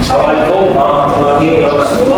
Assalamualaikum warahmatullahi wabarakatuh.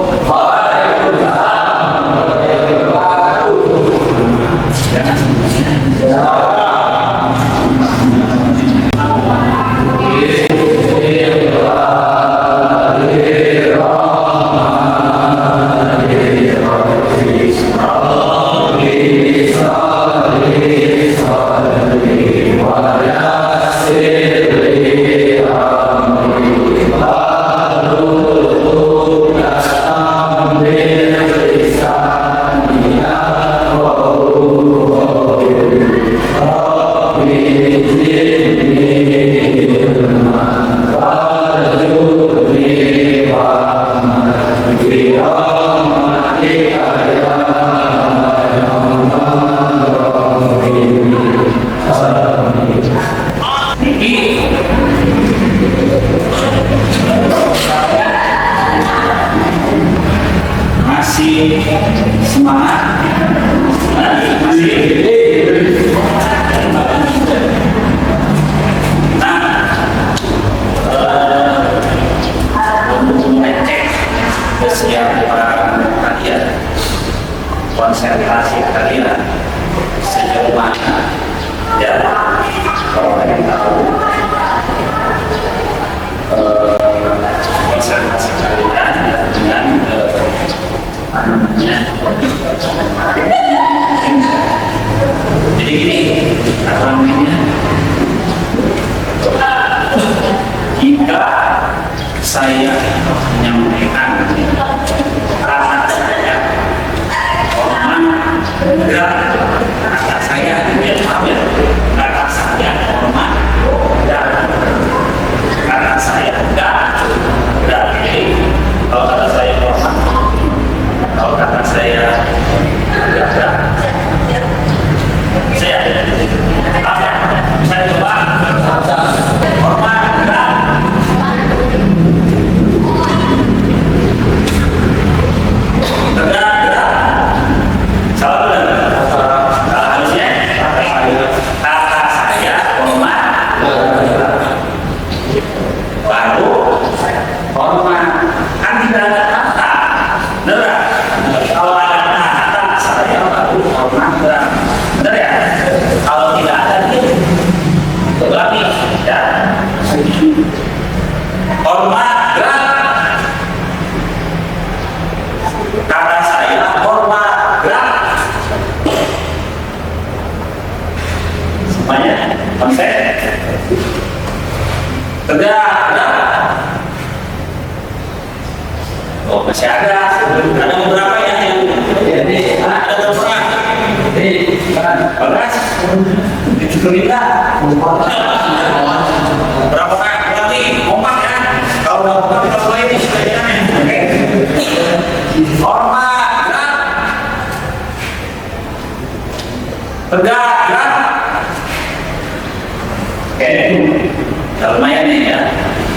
Masih semangat, ngecek kesiapan kalian, konsentrasi kalian sejauh mana, dan kalau kalian tahu konsentrasi kalian dengan jadi gini, apa namanya, jika saya menyampaikan kata saya hormat, enggak, kata saya tidak hamil, kata saya hormat, dan kata saya enggak, berarti kalau kata saya hormat, kalau kata saya enggak, saya coba hormat, enggak. Hormat, gerak. Kata saya hormat, gerak. Semuanya konsep. Tegak, gerak. Oh, masih ada beberapa yang ada beberapa. Bagas, dicukurin berapa lagi? Kompak ya? Kalau udah kompak kita mulai nih. Oke. Hormat, gerak. Tegak, gerak. Oke. Udah lumayan nih ya.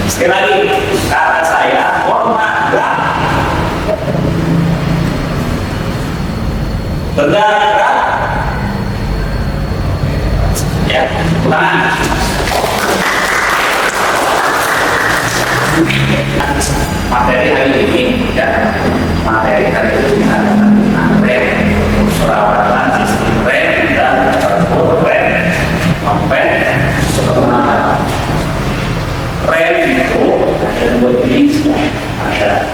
Sekali lagi, kata saya hormat, gerak. Tegak, gerak. Ya, ulangan. Materi hari ini dan materi hari ini adalah rem, perawatan sistem rem dan rem, rem itu ada dua jenis, ada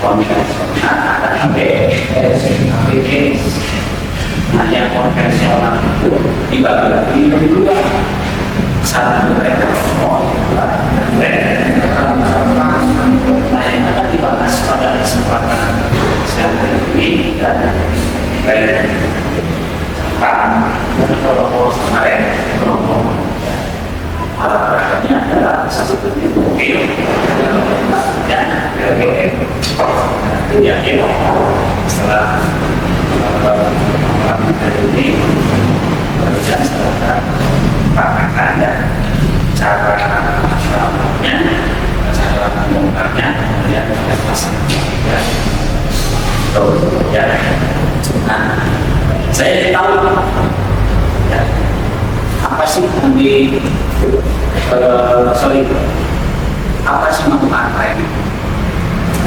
konvensional, ada ABS, ABS. Nah, yang konvensional itu dibagi menjadi dua, satu rem nah yang akan dibahas pada kesempatan siang ini dan rem dan protokol sama rem alat beratnya adalah satu jenis mobil dan BBM. Yakin setelah ini berjalan setelah pakaian dan cara merawatnya, cara membongkarnya, kemudian pasang ya. Ya. Nah, saya tahu ya, apa sih yang apa sih manfaat rem?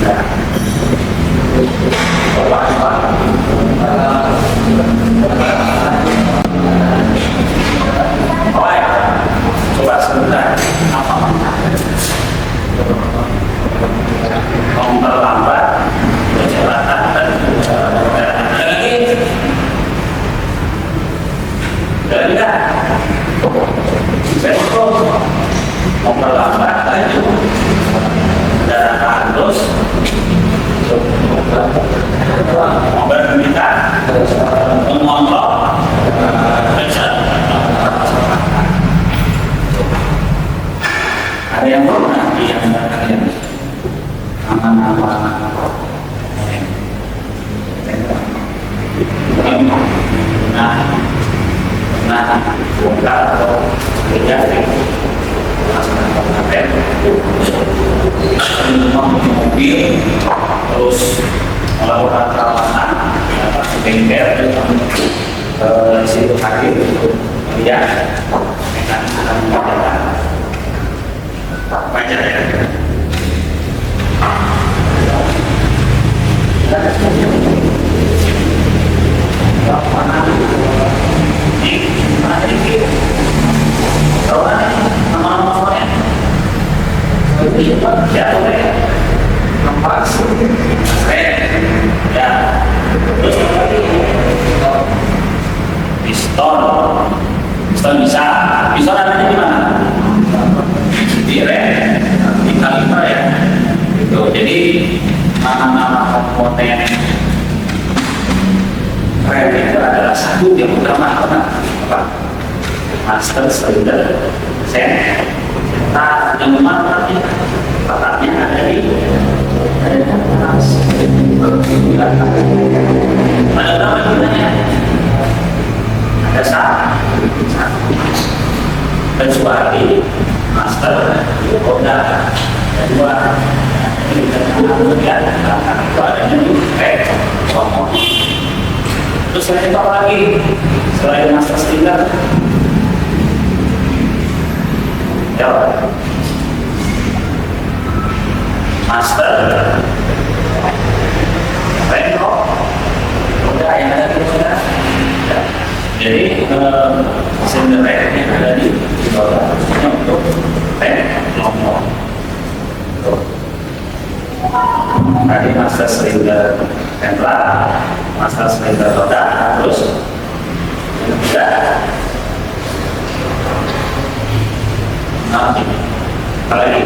Coba sebentar, apa memperlambat perjalanan dan lagi enggak betul memperlambat laju kendaraan terus memberhentikan mengontrol ada yang pernah yang kalian nama-nama buka atau tidak mobil terus melakukan perawatan bengkel ke situ hadir lihat dengan baca ya. Piston bisa adanya di mana? Di rem, di kaliper ya. Gitu. Jadi nama-nama komponen rem itu adalah satu yang utama apa? Master cylinder, sen. Nah, yang mana letaknya ada di atas. Ada berapa gunanya? Ada satu. Kecuali master roda kedua kemudian itu adanya di rem komponen. Terus selain itu apa lagi? Selain master cylinder, master retro udah yang ada di roda. Jadi silinder rem yang ada di roda untuk rem nomor. Tadi master silinder sentral, master silinder roda, terus tidak. Lagi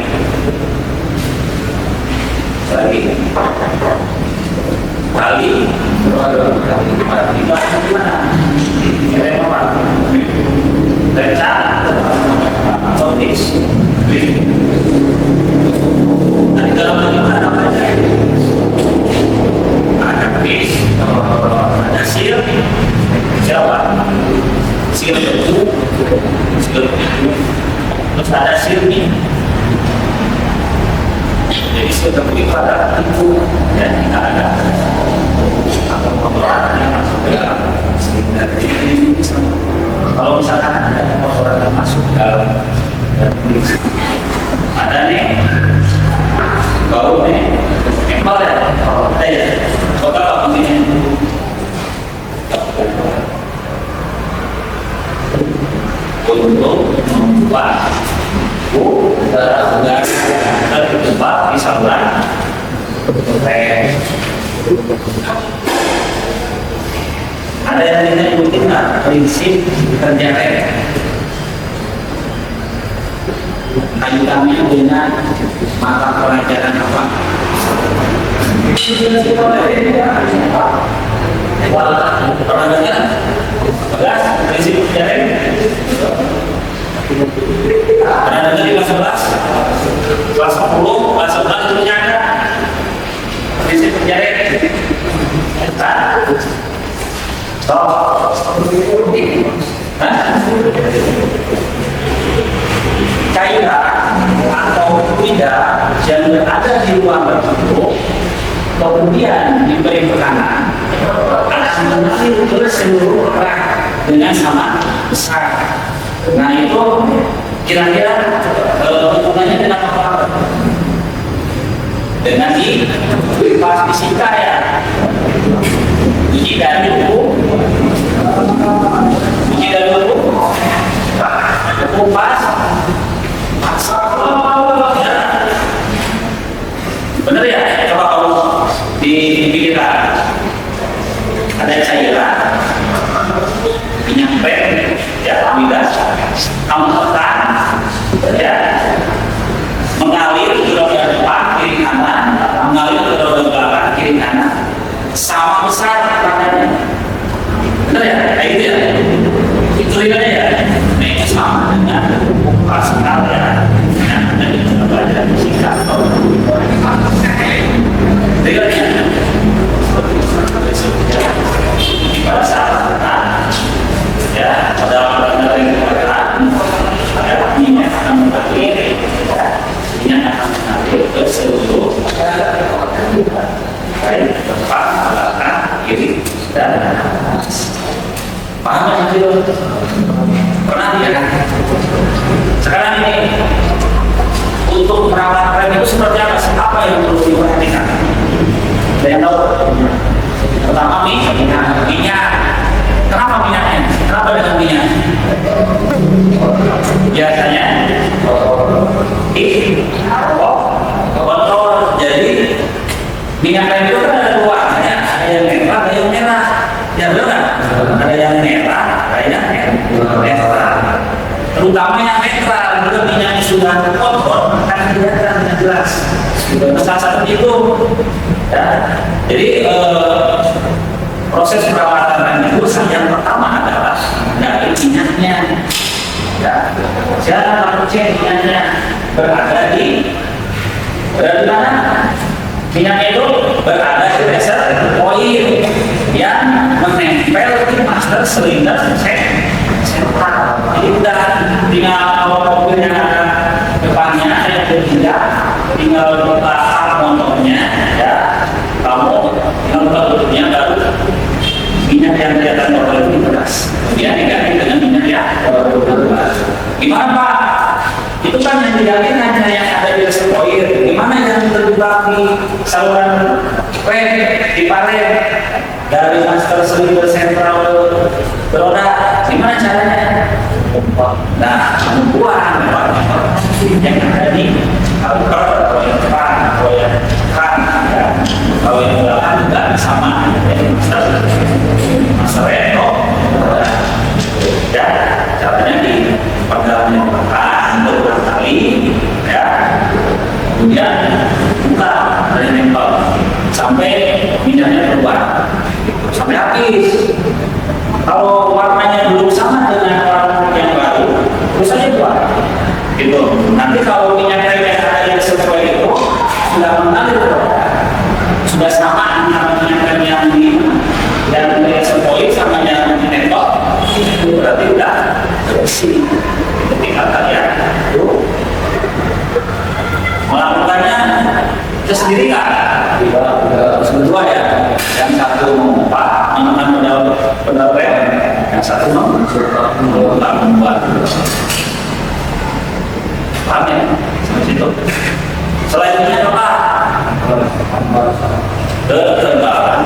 gimana? Rem apa? Rencana atau dis? Nanti kalau bagaimana aja? Ada dis, ada seal, Jawa, seal itu, terus ada silnya. Jadi sudah beribadah itu dan tidak ada atau kotoran yang masuk ke dalam sehingga ini kalau misalkan ada kotoran yang masuk ke dalam ada nih bau nih empal ya coba apa ini untuk membuat terjebak di saluran rem. Ada yang tidak ikutin nggak prinsip kerja rem? Kaitannya dengan mata pelajaran apa? Pernah dengar? Belas prinsip kerja rem? Pernah dengar di kelas 11? Kelas 10, kelas 11 itu ada prinsip kerja rem. Cairan atau tidak yang berada di ruang tertutup kemudian diberi tekanan akan mengalir ke seluruh rak dengan sama besar. Nah itu kira-kira hubungannya dengan apa? dengan dikupas disikat ya. Cuci dulu, kupas, ya. Bener ya? Coba kamu dipikirkan. Ada cairan, minyak pen, ya, migas, kamu tekan, ya, mengalir ke roda depan kiri kanan, mengalir ke roda belakang kiri kanan, sama besar tekanan. Benar ya? Kayak gitu ya? Itu lihatnya ya. Nah, itu sama dengan Pascal ya. Yang ada di belajar fisika. Lihatnya. Pada saat tekan, ya, pada waktu yang tekan, ya, minyak akan mengalir, minyak akan mengalir ke seluruh baik depan, belakang, kiri, dan atas. Paham ya itu? Pernah ya? Sekarang ini untuk merawat rem itu seperti apa sih? Apa yang perlu diperhatikan? Ada yang tahu? Pertama minyak. Kenapa minyaknya? Kenapa dengan minyak? Biasanya kotor. Jadi minyak rem itu kan ada dua, ada yang merah, ada yang merah. Ya benar, ada yang merah, ada yang merah. Terutama yang merah, kalau minyaknya sudah kotor, akan kelihatan dengan jelas. Masalah seperti itu. Ya. Jadi proses perawatan rem itu yang pertama adalah dari minyaknya. Ya. Jangan cek minyaknya berada di mana? Minyaknya itu berada di reservoir yang menempel di master silinder sentral. Jadi udah tinggal mobilnya depannya yang ketiga, tinggal letak motornya, ya. Kamu tinggal letak tutupnya baru minyak yang kelihatan kotor itu beras. Kemudian diganti dengan minyak yang beras. Gimana Pak? Itu kan yang diganti hanya yang ada di reservoir. Gimana yang terjebak di saluran rem di parem dari master silinder sentral beroda? Gimana caranya? Nah, buang yang ada di kalkulator atau yang depan atau yang kanan, ya. Kalau yang belakang juga sama. Jadi master rem, ya, caranya di pegang yang belakang berulang kali, ya. Kemudian buka dari nempel sampai minyaknya keluar sampai habis. Kalau warnanya belum sama dengan warna yang baru, terus aja keluar. Gitu. Nanti kalau minyak rem yang ada yang sesuai itu sudah mengalir ke roda, sudah sama antara minyak rem yang sesuai sama yang nempel, itu berarti udah bersih. Tinggal kalian melakukannya itu sendiri kan? Harus berdua ya. Yang satu mengumpat, menekan pedal rem, yang satu membuat. Paham ya? Sampai situ. Selanjutnya apa? Ketebalan.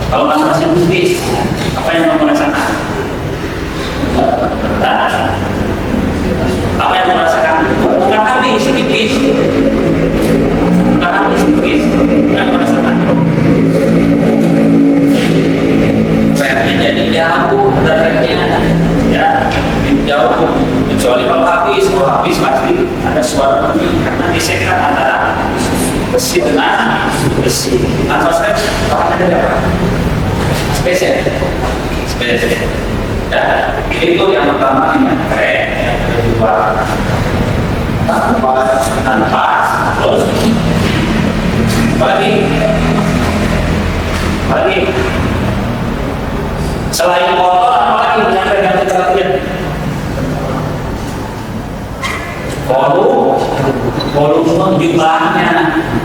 Kalau masing-masing tipis, apa yang kamu rasakan? Apa yang kamu rasakan? Bukan habis, tipis. Bukan habis, tipis. Yang kamu rasakan? Remnya jadi jauh, dan remnya ya jauh. Kecuali kalau habis pasti ada suara bunyi karena gesekan antara besi dengan besi. Atau saya ada apa? Spesial. Ya, itu yang pertama minyak rem, yang kedua tanpa terus bagi selain kotor apalagi minyak rem yang kita lihat volume jumlahnya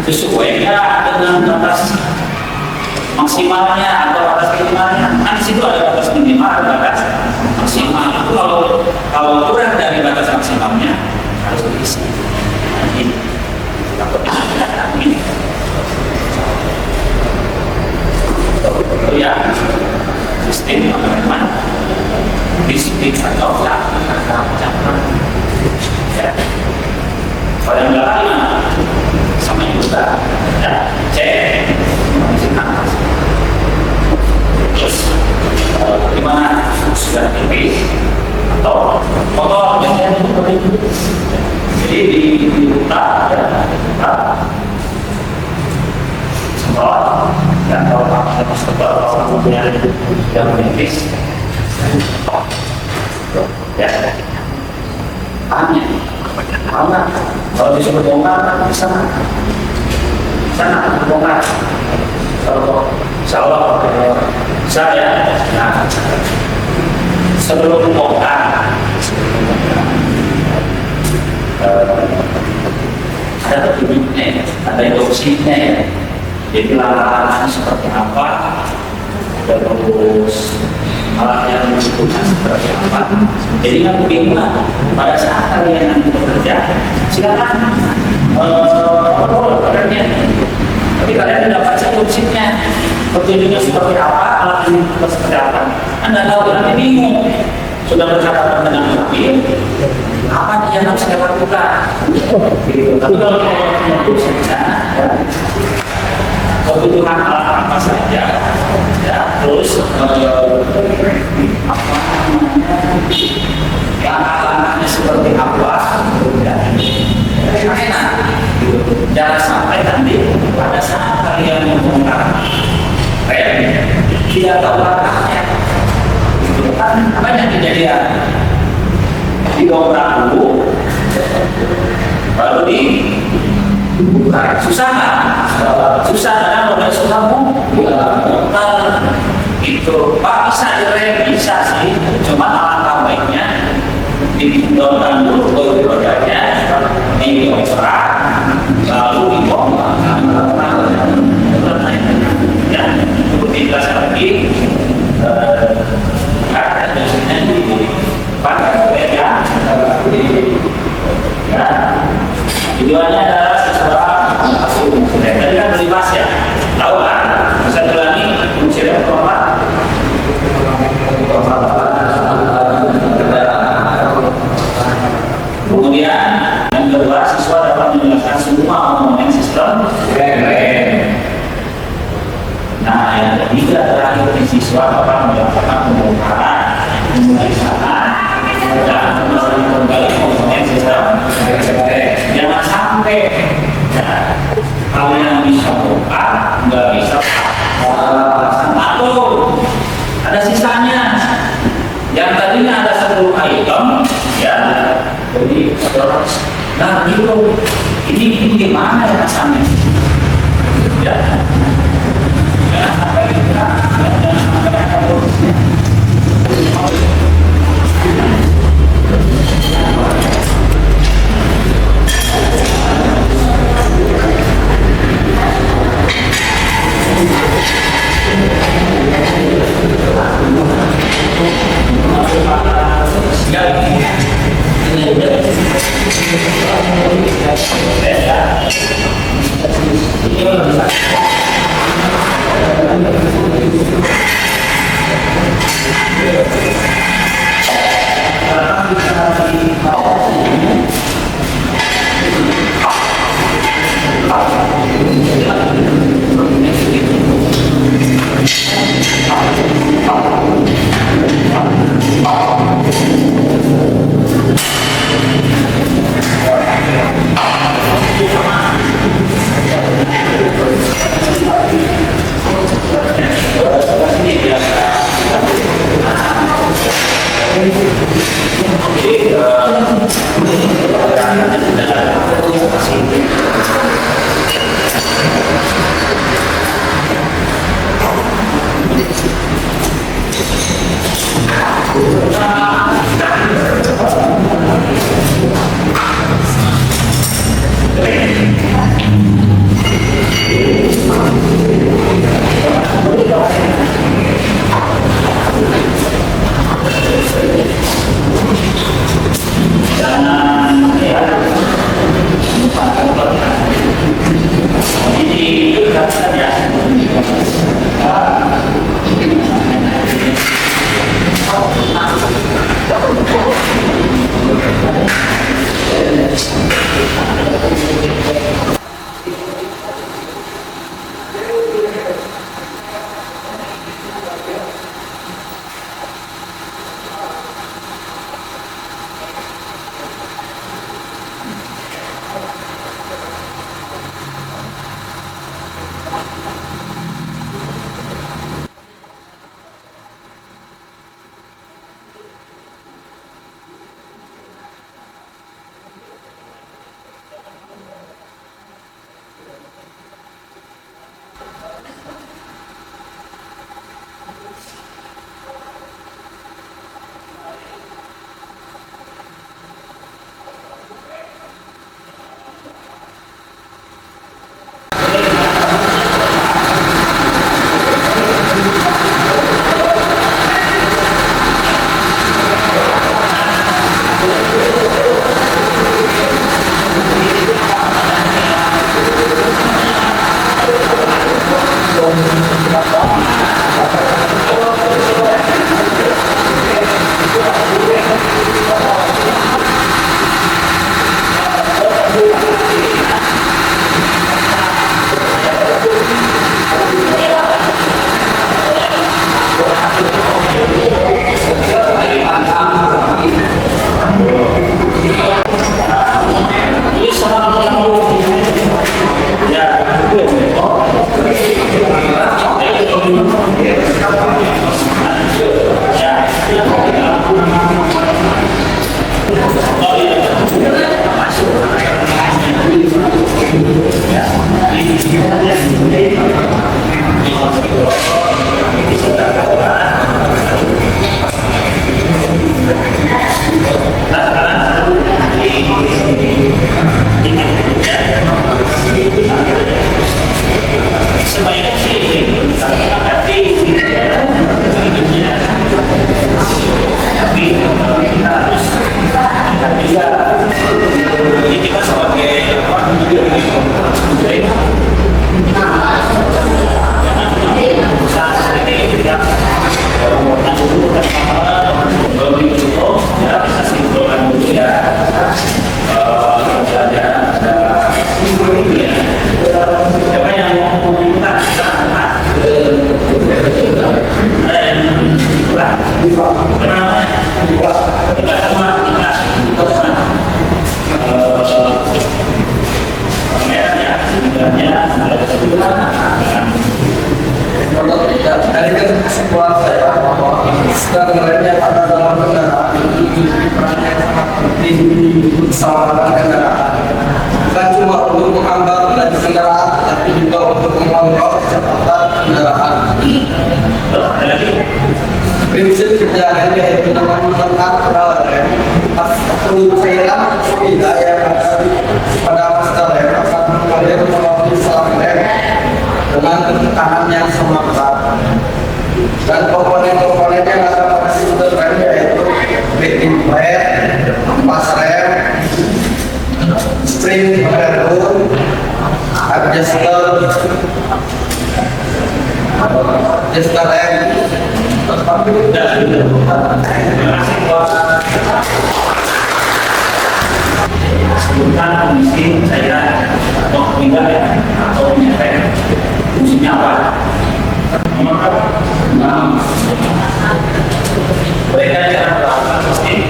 sesuai dengan batas maksimalnya atau batas minimalnya. Kan di situ ada batas minimal, ada batas maksimal. Itu kalau kurang dari batas maksimalnya harus diisi. sudah ya cek kondisi nafas. Terus gimana sudah tipis atau kotor biasanya seperti itu. Jadi dibuka ya, semprot dan kalau ada masker kalau punya yang menipis ya pahamnya kalau disuruh bongkar bisa sana bongkar kalau insyaallah saya nah sebelum bongkar ada petunjuknya, ada instruksinya ya. Jadi larangan seperti apa, terus alat yang dibutuhkan seperti apa. Jadi nggak bingung pada saat kalian nanti bekerja, silakan bekerja. Tapi kalian tidak baca instruksinya, petunjuknya seperti apa, alat yang dibutuhkan seperti apa. Anda tahu nanti bingung. Sudah berhadapan dengan mobil, apa yang harus saya lakukan? Gitu. Tapi kalau untuk saja, kebutuhan alat apa saja, ya, terus yang alatnya seperti apa, ya, enak. Jangan sampai nanti pada saat kalian membongkar rem, tidak tahu langkahnya. Banyak kejadian didobrak dulu baru dibuka susah karena udah susah bongkar itu Pak bisa direm bisa sih cuma alangkah baiknya didobrak dulu rodanya didobrak lalu dibongkar ya untuk dijelaskan lagi tujuannya adalah seseorang tadi kan berimas ya tahu kan bisa ulangi fungsi reformat kemudian yang kedua siswa dapat menjelaskan semua komponen sistem rem. Nah yang ketiga terakhir di siswa dapat melakukan pembongkaran pemeriksaan dan kembali komponen sistem rem. Jangan sampai ya, kalian bisa bongkar nggak bisa atau ada sisanya yang tadinya ada 10 item ya jadi nah gitu ini gimana ya rasanya ya jangan sampai kita Sebaiknya sih, tapi kita harus bisa ini kita sebagai dari kesimpulan saya bahwa sebenarnya pada dalam kendaraan itu peran yang sangat penting di keselamatan kendaraan. Bukan cuma untuk menghambat laju kendaraan, tapi juga untuk mengontrol kecepatan kendaraan. Prinsip kerjanya yaitu dengan menekan pedal rem, perlu cairan tidak yang ada pada pedal rem akan mengalir melalui selang rem dengan tekanan yang sama berat. Dan komponen-komponen yang ada pada sistem rem yaitu backing plate, pas rem, spring berhubung, adjuster rem, sebutkan kondisi saya atau tidak ya atau nyerep fungsinya apa? Nomor berapa? 6. Mereka cara melakukan sistem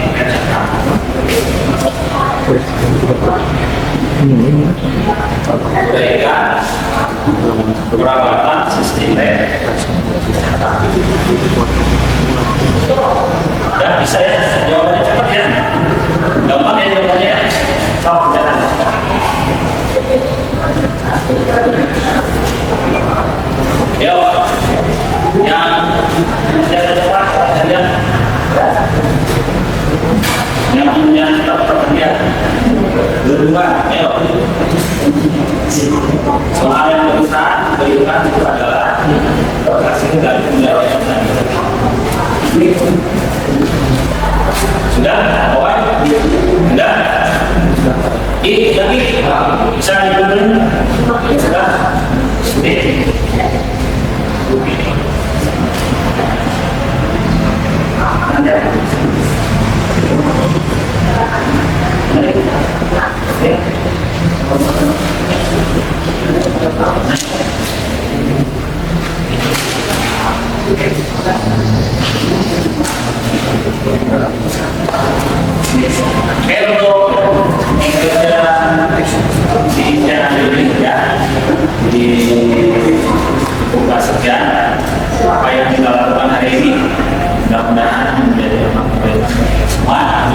mereka perawatan sistem dan bisa ya jawabannya cepat ya, gampang ya jawabannya. Sok jalan. Ya, yang cepat kalian yang punya perhatian berdua, ayo. Soal yang besar berikan itu adalah lokasi dari budaya yang sudah, kawan? Sudah? Lagi bisa dibeli? Sudah? Ini. Apa yang kita lakukan hari ini mudah-mudahan menjadi semua.